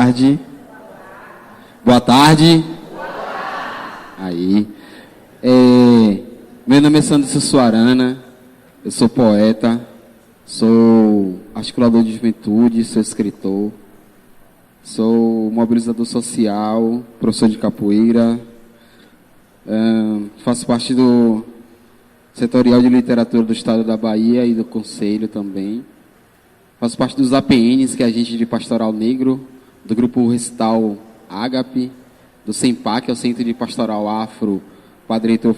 tarde. Boa tarde. Aí. Meu nome é Sandro Sussuarana, eu sou poeta, sou articulador de juventude, sou escritor, sou mobilizador social, professor de capoeira, faço parte do Setorial de Literatura do Estado da Bahia e do Conselho também. Faço parte dos APNs, que é a Agente de Pastoral Negro, do Grupo Recital Ágape, do CEMPA, que é o Centro de Pastoral Afro, Padre Heitor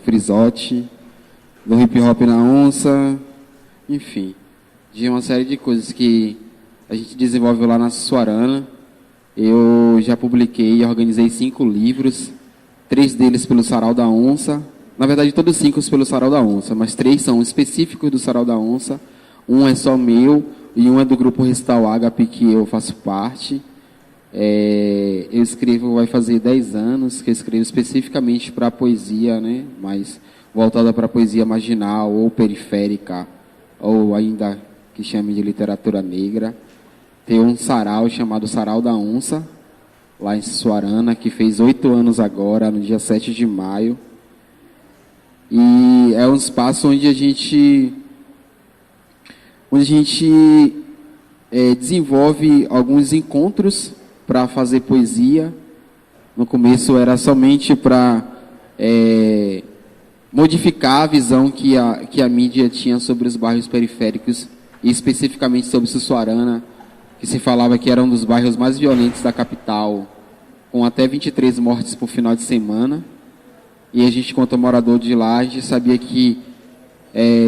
Frisotti, do Hip Hop na Onça, enfim, de uma série de coisas que a gente desenvolve lá na Sussuarana. Eu já publiquei e organizei 5 livros, 3 deles pelo Sarau da Onça, na verdade todos 5 pelo Sarau da Onça, mas 3 são específicos do Sarau da Onça, um é só meu e um é do Grupo Recital Ágape, que eu faço parte. Eu escrevo, vai fazer 10 anos que eu escrevo especificamente para a poesia, né? Mas voltada para a poesia marginal ou periférica, ou ainda que chame de literatura negra. Tem um sarau chamado Sarau da Onça, lá em Sussuarana, que fez 8 anos agora, no dia 7 de maio. E é um espaço onde a gente desenvolve alguns encontros para fazer poesia. No começo era somente para modificar a visão que a mídia tinha sobre os bairros periféricos, e especificamente sobre Sussuarana, que se falava que era um dos bairros mais violentos da capital, com até 23 mortes por final de semana. E a gente, quanto morador de lá, a gente sabia que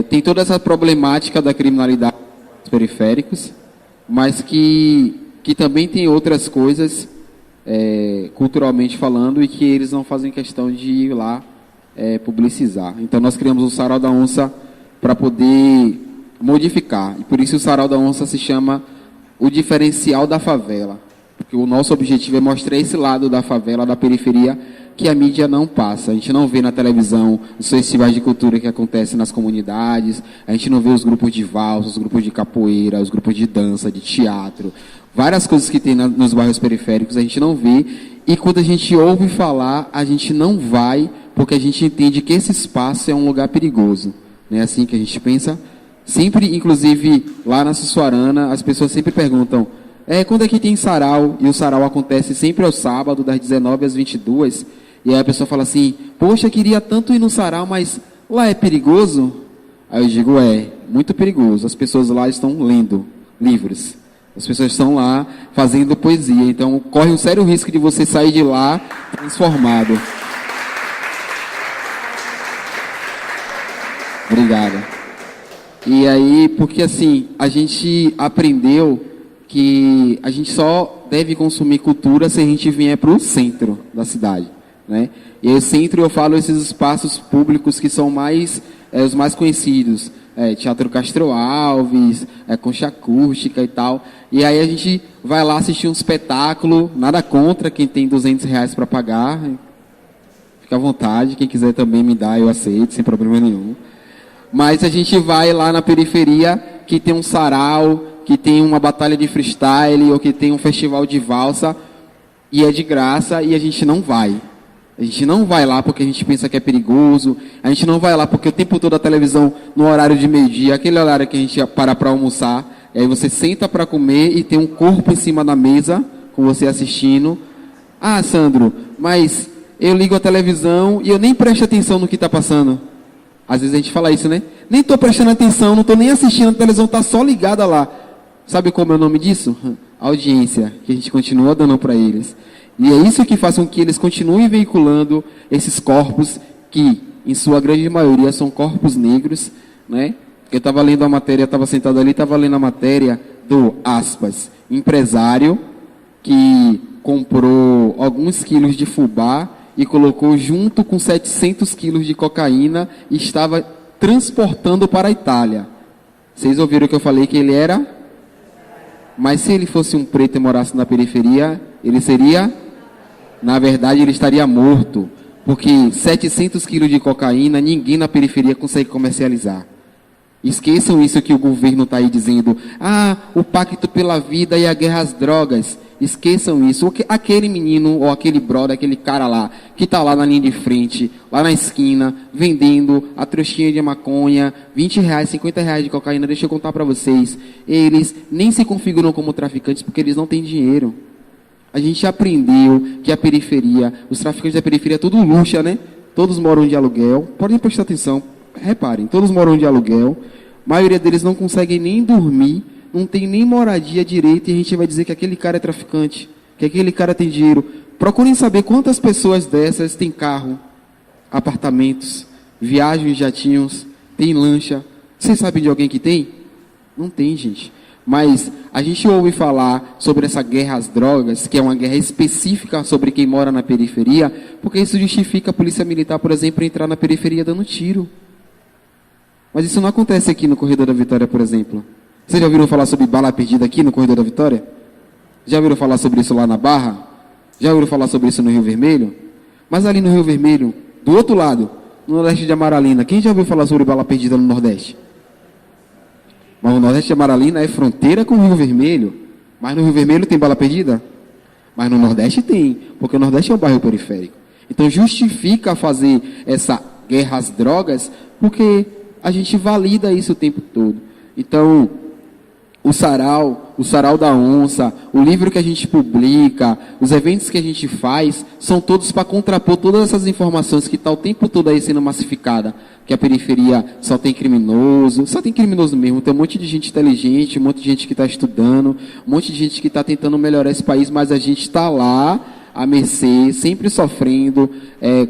tem toda essa problemática da criminalidade nos periféricos, mas que também tem outras coisas, culturalmente falando, e que eles não fazem questão de ir lá publicizar. Então nós criamos o Sarau da Onça para poder modificar, e por isso o Sarau da Onça se chama o diferencial da favela, porque o nosso objetivo é mostrar esse lado da favela, da periferia, que a mídia não passa. A gente não vê na televisão os festivais de cultura que acontecem nas comunidades, a gente não vê os grupos de valsa, os grupos de capoeira, os grupos de dança, de teatro, várias coisas que tem nos bairros periféricos a gente não vê, e quando a gente ouve falar, a gente não vai, porque a gente entende que esse espaço é um lugar perigoso. Não é assim que a gente pensa? Sempre, inclusive, lá na Sussuarana, as pessoas sempre perguntam, quando é que tem sarau? E o sarau acontece sempre ao sábado, das 19 às 22, e aí a pessoa fala assim, poxa, queria tanto ir no sarau, mas lá é perigoso? Aí eu digo, muito perigoso. As pessoas lá estão lendo livros. As pessoas estão lá fazendo poesia. Então, corre um sério risco de você sair de lá transformado. Obrigado. E aí, porque assim, a gente aprendeu que a gente só deve consumir cultura se a gente vier para o centro da cidade, né? E aí, centro, eu falo esses espaços públicos que são os mais conhecidos, Teatro Castro Alves, Concha Acústica e tal. E aí a gente vai lá assistir um espetáculo, nada contra quem tem R$200 para pagar, fica à vontade, quem quiser também me dá, eu aceito, sem problema nenhum. Mas a gente vai lá na periferia, que tem um sarau, que tem uma batalha de freestyle, ou que tem um festival de valsa, e é de graça, e a gente não vai. A gente não vai lá porque a gente pensa que é perigoso, a gente não vai lá porque o tempo todo a televisão, no horário de meio-dia, aquele horário que a gente para almoçar, e aí você senta para comer e tem um corpo em cima da mesa, com você assistindo. Ah, Sandro, mas eu ligo a televisão e eu nem presto atenção no que está passando. Às vezes a gente fala isso, né? Nem estou prestando atenção, não estou nem assistindo, a televisão está só ligada lá. Sabe como é o nome disso? Audiência, que a gente continua dando para eles. E é isso que faz com que eles continuem veiculando esses corpos, que, em sua grande maioria, são corpos negros, né? Eu estava lendo a matéria, estava sentado ali, estava lendo a matéria do, aspas, empresário que comprou alguns quilos de fubá e colocou junto com 700 quilos de cocaína e estava transportando para a Itália. Vocês ouviram que eu falei que ele era? Mas se ele fosse um preto e morasse na periferia, ele seria... Na verdade, ele estaria morto, porque 700 quilos de cocaína, ninguém na periferia consegue comercializar. Esqueçam isso que o governo está aí dizendo. Ah, o pacto pela vida e a guerra às drogas. Esqueçam isso. Aquele menino ou aquele brother, aquele cara lá, que está lá na linha de frente, lá na esquina, vendendo a trouxinha de maconha, R$20, R$50 de cocaína, deixa eu contar para vocês. Eles nem se configuram como traficantes porque eles não têm dinheiro. A gente aprendeu que a periferia, os traficantes da periferia é tudo luxo, né? Todos moram de aluguel. Podem prestar atenção, reparem, todos moram de aluguel. A maioria deles não consegue nem dormir, não tem nem moradia direito, e a gente vai dizer que aquele cara é traficante, que aquele cara tem dinheiro. Procurem saber quantas pessoas dessas têm carro, apartamentos, viagens, jatinhos, tem lancha. Vocês sabem de alguém que tem? Não tem, gente. Mas a gente ouve falar sobre essa guerra às drogas, que é uma guerra específica sobre quem mora na periferia, porque isso justifica a polícia militar, por exemplo, entrar na periferia dando tiro. Mas isso não acontece aqui no Corredor da Vitória, por exemplo. Vocês já ouviram falar sobre bala perdida aqui no Corredor da Vitória? Já ouviram falar sobre isso lá na Barra? Já ouviram falar sobre isso no Rio Vermelho? Mas ali no Rio Vermelho, do outro lado, no Nordeste de Amaralina, quem já ouviu falar sobre bala perdida no Nordeste? Mas o Nordeste de Amaralina é fronteira com o Rio Vermelho. Mas no Rio Vermelho tem bala perdida? Mas no Nordeste tem, porque o Nordeste é um bairro periférico. Então justifica fazer essa guerra às drogas, porque a gente valida isso o tempo todo. Então, o sarau da onça, o livro que a gente publica, os eventos que a gente faz, são todos para contrapor todas essas informações que estão o tempo todo aí sendo massificada. Que a periferia só tem criminoso mesmo, tem um monte de gente inteligente, um monte de gente que está estudando, um monte de gente que está tentando melhorar esse país, mas a gente está lá, à mercê, sempre sofrendo,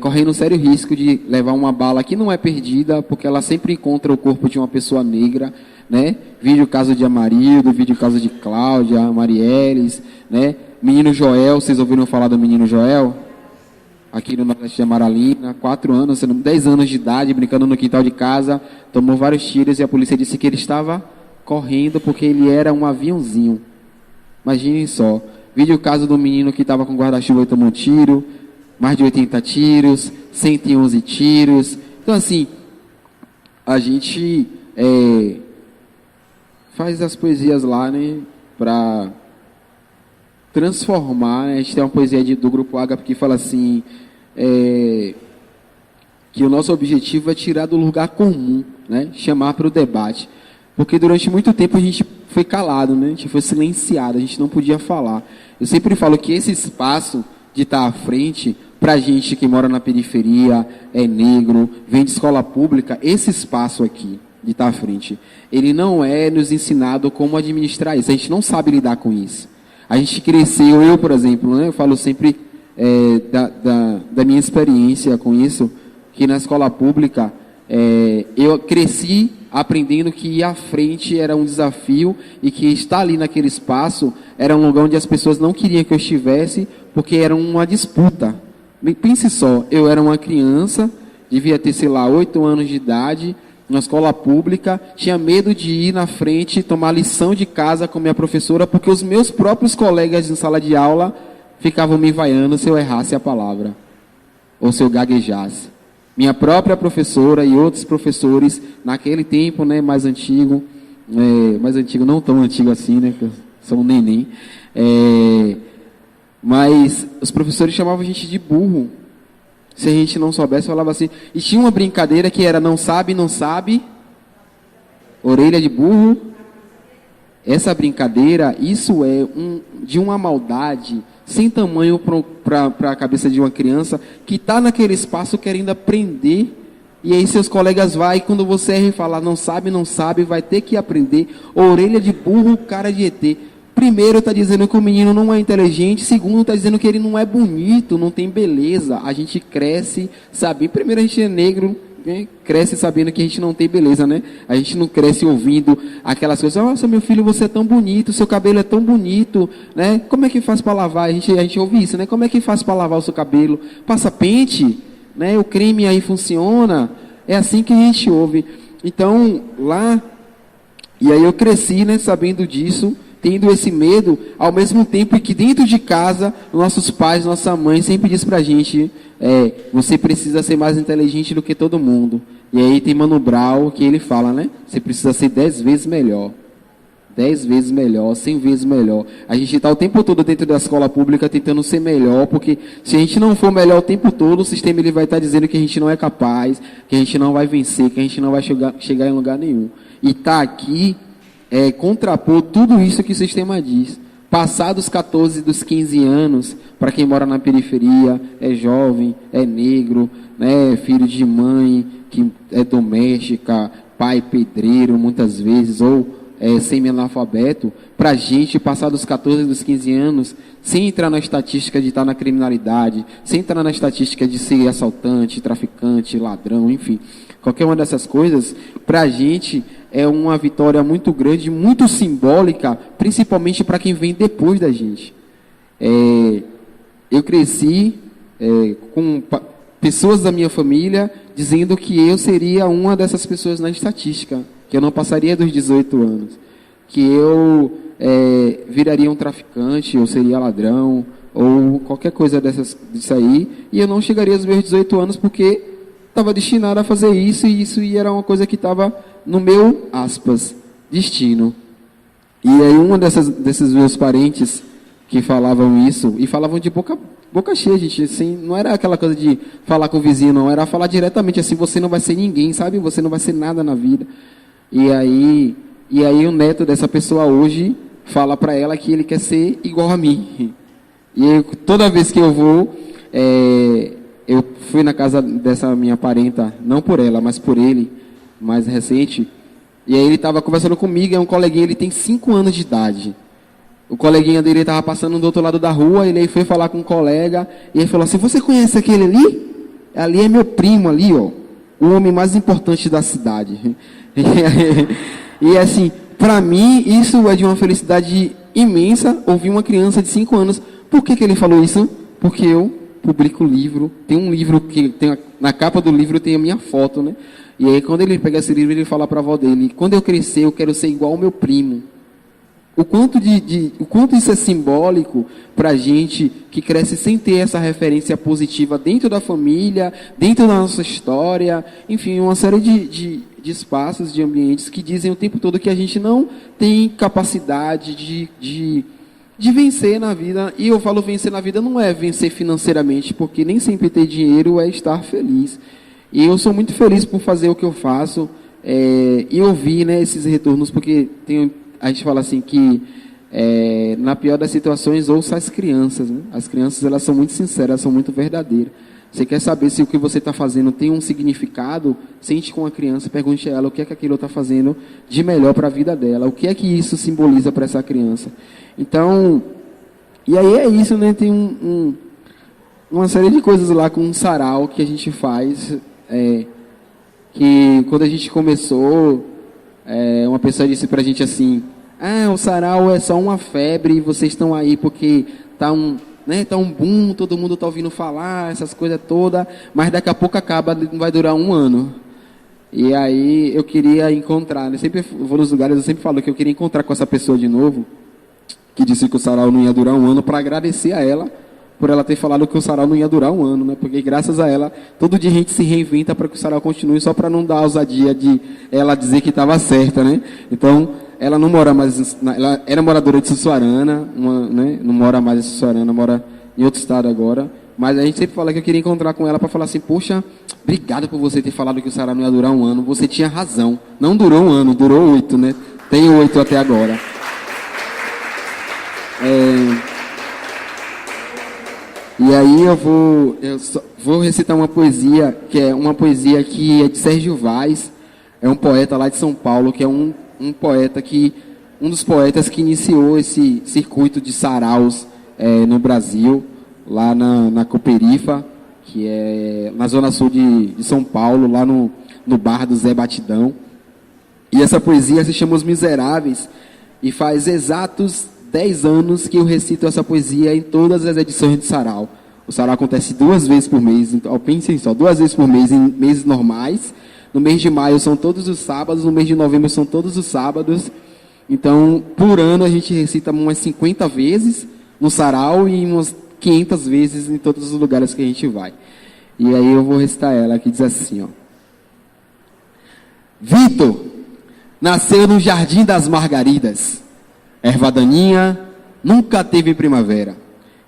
correndo um sério risco de levar uma bala que não é perdida, porque ela sempre encontra o corpo de uma pessoa negra, né? Vídeo caso de Amarildo, vídeo caso de Cláudia, Marieles, né? Menino Joel, vocês ouviram falar do menino Joel? Aqui no Nordeste de Amaralina, 10 anos de idade, brincando no quintal de casa, tomou vários tiros e a polícia disse que ele estava correndo porque ele era um aviãozinho. Imaginem só. Vídeo caso do menino que estava com guarda-chuva e tomou um tiro, mais de 80 tiros, 111 tiros. Então, assim, a gente faz as poesias lá, né, para transformar, né? A gente tem uma poesia do Grupo Ágape que fala assim, que o nosso objetivo é tirar do lugar comum, né, chamar para o debate. Porque durante muito tempo a gente foi calado, né? A gente foi silenciado, a gente não podia falar. Eu sempre falo que esse espaço de estar à frente, para a gente que mora na periferia, é negro, vem de escola pública, esse espaço aqui, de estar à frente, ele não é nos ensinado como administrar isso, a gente não sabe lidar com isso. A gente cresceu, eu, por exemplo, né? Eu falo sempre da minha experiência com isso, que na escola pública, eu cresci aprendendo que ir à frente era um desafio e que estar ali naquele espaço era um lugar onde as pessoas não queriam que eu estivesse porque era uma disputa. Pense só, eu era uma criança, devia ter, sei lá, 8 anos de idade, na escola pública, tinha medo de ir na frente tomar lição de casa com minha professora porque os meus próprios colegas em sala de aula ficavam me vaiando se eu errasse a palavra ou se eu gaguejasse. Minha própria professora e outros professores, naquele tempo, né, mais antigo, não tão antigo assim, né, que eu sou um neném, mas os professores chamavam a gente de burro. Se a gente não soubesse, falava assim. E tinha uma brincadeira que era não sabe, orelha de burro. Essa brincadeira, isso é de uma maldade sem tamanho para a cabeça de uma criança que está naquele espaço querendo aprender. E aí seus colegas vão, e quando você erra e fala não sabe, vai ter que aprender. Orelha de burro, cara de ET. Primeiro está dizendo que o menino não é inteligente, segundo está dizendo que ele não é bonito, não tem beleza. A gente cresce sabendo, primeiro a gente é negro, né? Cresce sabendo que a gente não tem beleza, né? A gente não cresce ouvindo aquelas coisas, nossa, meu filho, você é tão bonito, seu cabelo é tão bonito, né? Como é que faz para lavar? A gente ouve isso, né? Como é que faz para lavar o seu cabelo? Passa pente, né? O creme aí funciona, é assim que a gente ouve. Então, lá, e aí eu cresci, né, sabendo disso, tendo esse medo, ao mesmo tempo que dentro de casa, nossos pais, nossa mãe sempre diz pra gente, você precisa ser mais inteligente do que todo mundo. E aí tem Mano Brown que ele fala, né? Você precisa ser 10 vezes melhor. 10 vezes melhor, 100 vezes melhor. A gente está o tempo todo dentro da escola pública tentando ser melhor, porque se a gente não for melhor o tempo todo, o sistema ele vai estar dizendo que a gente não é capaz, que a gente não vai vencer, que a gente não vai chegar em lugar nenhum. E tá aqui contrapor tudo isso que o sistema diz. Passar dos 14, dos 15 anos, para quem mora na periferia, é jovem, é negro, né, filho de mãe que é doméstica, pai pedreiro muitas vezes, ou semi-analfabeto, para a gente passar dos 14, dos 15 anos, sem entrar na estatística de estar na criminalidade, sem entrar na estatística de ser assaltante, traficante, ladrão, enfim, qualquer uma dessas coisas, para a gente é uma vitória muito grande, muito simbólica, principalmente para quem vem depois da gente. Eu cresci com pessoas da minha família dizendo que eu seria uma dessas pessoas na estatística, que eu não passaria dos 18 anos, que eu viraria um traficante, ou seria ladrão, ou qualquer coisa disso aí, e eu não chegaria aos meus 18 anos porque estava destinado a fazer isso, e isso era uma coisa que estava no meu, aspas, destino. E aí desses meus parentes que falavam isso, e falavam de boca cheia, gente, assim, não era aquela coisa de falar com o vizinho, não, era falar diretamente assim, você não vai ser ninguém, sabe, você não vai ser nada na vida. E aí o neto dessa pessoa hoje fala para ela que ele quer ser igual a mim. E toda vez que eu vou, eu fui na casa dessa minha parenta, não por ela, mas por ele, mais recente, e aí ele estava conversando comigo, é um coleguinha, ele tem 5 anos de idade. O coleguinha dele estava passando do outro lado da rua, ele aí foi falar com um colega, e ele falou assim, você conhece aquele ali? Ali é meu primo ali, ó, o homem mais importante da cidade. E assim, para mim, isso é de uma felicidade imensa, ouvir uma criança de 5 anos. Por que ele falou isso? Porque eu publico livro, tem um livro que tem na capa do livro tem a minha foto, né? E aí quando ele pega esse livro, ele fala para a avó dele, quando eu crescer, eu quero ser igual ao meu primo. O quanto isso é simbólico para a gente que cresce sem ter essa referência positiva dentro da família, dentro da nossa história, enfim, uma série de espaços, de ambientes que dizem o tempo todo que a gente não tem capacidade de vencer na vida. E eu falo vencer na vida não é vencer financeiramente, porque nem sempre ter dinheiro é estar feliz. E eu sou muito feliz por fazer o que eu faço e ouvir, né, esses retornos, porque a gente fala assim que na pior das situações ouça as crianças, né? As crianças elas são muito sinceras, elas são muito verdadeiras. Você quer saber se o que você está fazendo tem um significado? Sente com a criança, pergunte a ela o que é que aquilo está fazendo de melhor para a vida dela, o que é que isso simboliza para essa criança. Então, e aí é isso, né? Tem uma série de coisas lá com um sarau que a gente faz, que quando a gente começou, uma pessoa disse pra gente assim, o sarau é só uma febre e vocês estão aí porque tá um boom, todo mundo tá ouvindo falar, essas coisas todas, mas daqui a pouco acaba, não vai durar 1 ano. E aí eu queria encontrar, eu sempre vou nos lugares, eu sempre falo que eu queria encontrar com essa pessoa de novo, que disse que o sarau não ia durar 1 ano, para agradecer a ela, por ela ter falado que o sarau não ia durar 1 ano, né? Porque graças a ela, todo dia a gente se reinventa para que o sarau continue, só para não dar a ousadia de ela dizer que estava certa, né? Então, ela não mora mais, ela era moradora de Sussuarana, né? Não mora mais em Sussuarana, mora em outro estado agora, mas a gente sempre fala que eu queria encontrar com ela para falar assim, poxa, obrigado por você ter falado que o sarau não ia durar 1 ano, você tinha razão, não durou 1 ano, durou 8, né? Tem 8 até agora. E aí eu vou recitar uma poesia, que é uma poesia que é de Sérgio Vaz, é um poeta lá de São Paulo, que é um dos poetas que iniciou esse circuito de saraus no Brasil, lá na Cooperifa, que é na zona sul de São Paulo, lá no bar do Zé Batidão. E essa poesia se chama Os Miseráveis, e faz exatos 10 anos que eu recito essa poesia em todas as edições de sarau. O sarau acontece 2 vezes por mês, então pensem só, 2 vezes por mês em meses normais. No mês de maio são todos os sábados, no mês de novembro são todos os sábados. Então, por ano a gente recita umas 50 vezes no sarau e umas 500 vezes em todos os lugares que a gente vai. E aí eu vou recitar ela, que diz assim, ó. Vitor nasceu no Jardim das Margaridas, Erva daninha nunca teve primavera.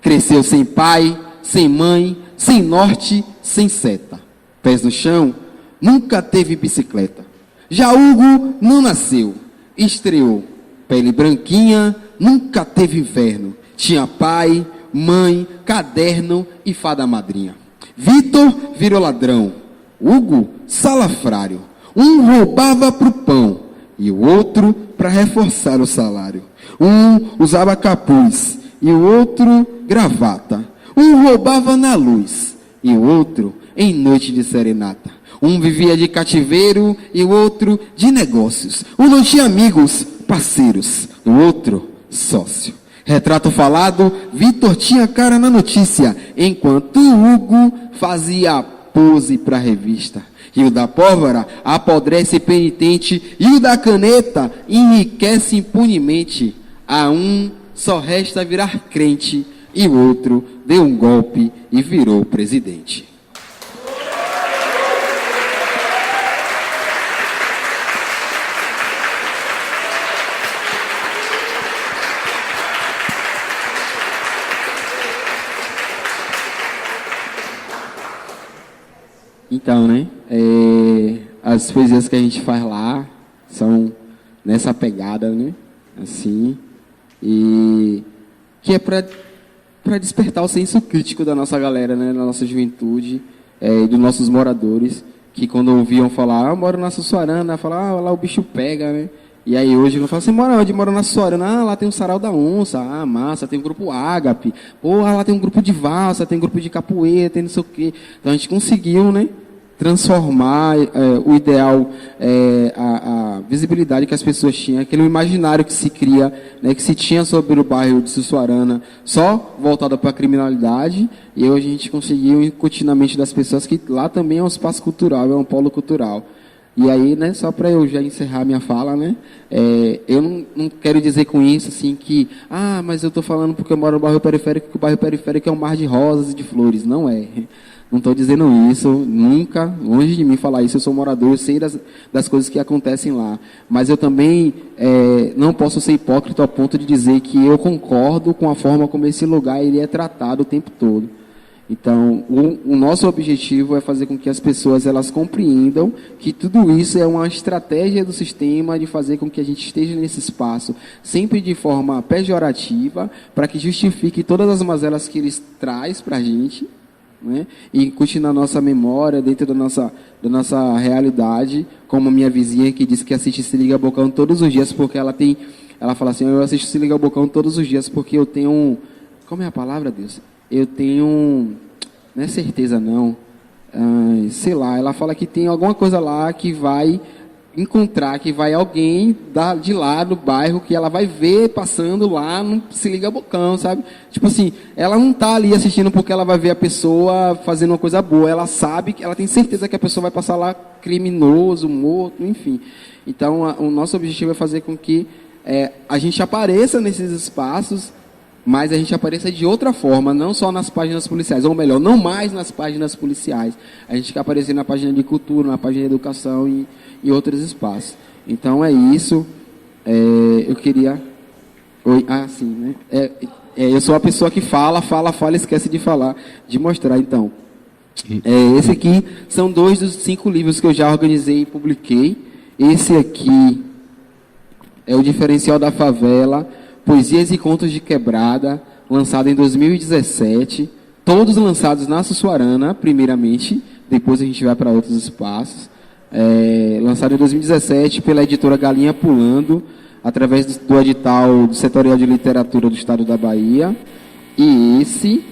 Cresceu sem pai, sem mãe, sem norte, sem seta. Pés no chão, nunca teve bicicleta. Já Hugo não nasceu, estreou. Pele branquinha, nunca teve inverno. Tinha pai, mãe, caderno e fada madrinha. Vitor virou ladrão. Hugo, salafrário. Um roubava pro pão e o outro para reforçar o salário. Um usava capuz e o outro gravata. Um roubava na luz e o outro em noite de serenata. Um vivia de cativeiro e o outro de negócios. Um não tinha amigos, parceiros, o outro sócio. Retrato falado, Vitor tinha cara na notícia, enquanto Hugo fazia pose para a revista. E o da pólvora apodrece penitente, e o da caneta enriquece impunemente. A um só resta virar crente, e o outro deu um golpe e virou presidente. Então, né, as poesias que a gente faz lá são nessa pegada, né, assim, e que é para despertar o senso crítico da nossa galera, né, da nossa juventude, e dos nossos moradores, que quando ouviam falar, eu moro na Sussuarana, falavam, lá o bicho pega, né, e aí hoje eu falo, você mora onde? Mora na Sussuarana, lá tem o Sarau da Onça, massa, tem o grupo Ágape, lá tem um grupo de valsa, tem um grupo de capoeira, tem não sei o quê, então a gente conseguiu, né, transformar o ideal, a visibilidade que as pessoas tinham, aquele imaginário que se cria, né, que se tinha sobre o bairro de Sussuarana, só voltado para a criminalidade, e hoje a gente conseguiu incutir na mente das pessoas que lá também é um espaço cultural, é um polo cultural. E aí, né, só para eu já encerrar minha fala, né, eu não quero dizer com isso assim que, mas eu estou falando porque eu moro no bairro periférico, que o bairro periférico é um mar de rosas e de flores. Não é. Não estou dizendo isso, nunca, longe de mim falar isso, eu sou morador, eu sei das coisas que acontecem lá. Mas eu também não posso ser hipócrita ao ponto de dizer que eu concordo com a forma como esse lugar ele é tratado o tempo todo. Então, o nosso objetivo é fazer com que as pessoas elas compreendam que tudo isso é uma estratégia do sistema de fazer com que a gente esteja nesse espaço, sempre de forma pejorativa, para que justifique todas as mazelas que eles traz para a gente, né? E incute na nossa memória, dentro da nossa realidade, como minha vizinha que disse que assiste Se Liga Bocão todos os dias, porque ela fala assim, eu assisto Se Liga Bocão todos os dias, porque eu tenho, como é a palavra, Deus? Eu tenho, não é certeza não, sei lá, ela fala que tem alguma coisa lá que vai encontrar, que vai alguém de lá do bairro, que ela vai ver passando lá, no Se Liga Bocão, sabe? Tipo assim, ela não está ali assistindo porque ela vai ver a pessoa fazendo uma coisa boa, ela sabe, ela tem certeza que a pessoa vai passar lá criminoso, morto, enfim. Então, o nosso objetivo é fazer com que a gente apareça nesses espaços, mas a gente apareça de outra forma, não só nas páginas policiais, ou melhor, não mais nas páginas policiais. A gente quer aparecer na página de cultura, na página de educação e outros espaços. Então é isso. Eu queria... sim, né? Eu sou a pessoa que fala, esquece de falar, de mostrar, então. Esse aqui são 2 dos 5 livros que eu já organizei e publiquei. Esse aqui é o Diferencial da Favela, Poesias e Contos de Quebrada, lançado em 2017, todos lançados na Sussuarana, primeiramente, depois a gente vai para outros espaços. Lançado em 2017 pela editora Galinha Pulando, através do edital do Setorial de Literatura do Estado da Bahia. E esse,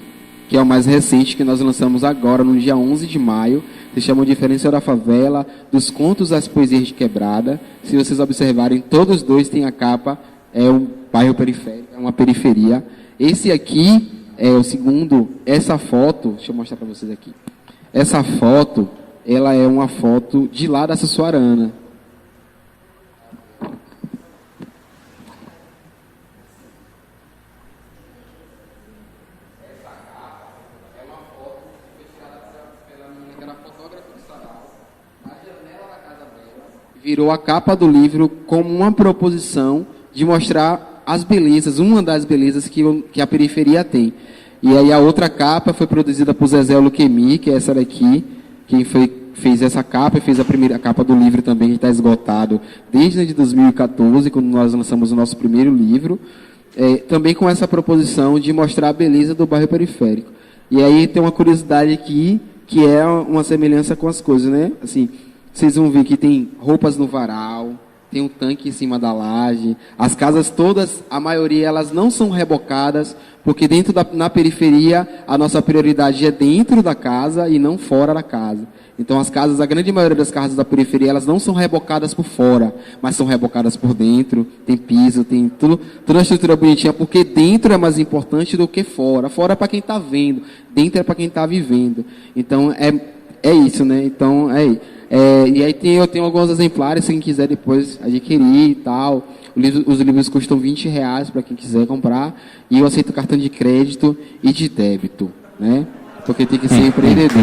que é o mais recente, que nós lançamos agora, no dia 11 de maio, se chama o Diferencial da Favela, dos Contos às Poesias de Quebrada. Se vocês observarem, todos os 2 têm a capa, é um bairro periférico, é uma periferia. Esse aqui é o segundo, essa foto, deixa eu mostrar para vocês aqui. Essa foto, ela é uma foto de lá da Sussuarana. Essa capa é uma foto que foi tirada pela menina que era fotógrafa do Sarau, na janela da casa dela. Virou a capa do livro como uma proposição de mostrar as belezas, uma das belezas que a periferia tem. E aí a outra capa foi produzida por Zezé Luquemi, que é essa daqui, quem fez essa capa e fez a primeira capa do livro também, que está esgotado desde 2014, quando nós lançamos o nosso primeiro livro, também com essa proposição de mostrar a beleza do bairro periférico. E aí tem uma curiosidade aqui, que é uma semelhança com as coisas, né? Assim, vocês vão ver que tem roupas no varal, tem um tanque em cima da laje, as casas todas, a maioria, elas não são rebocadas, porque na periferia, a nossa prioridade é dentro da casa e não fora da casa. Então, a grande maioria das casas da periferia, elas não são rebocadas por fora, mas são rebocadas por dentro, tem piso, tem toda a estrutura bonitinha, porque dentro é mais importante do que fora. Fora é para quem está vendo, dentro é para quem está vivendo. Então, é isso, né? Então, e aí eu tenho alguns exemplares, se quem quiser depois adquirir e tal. Os livros custam R$20 para quem quiser comprar, e eu aceito cartão de crédito e de débito, né? Porque tem que ser empreendedor.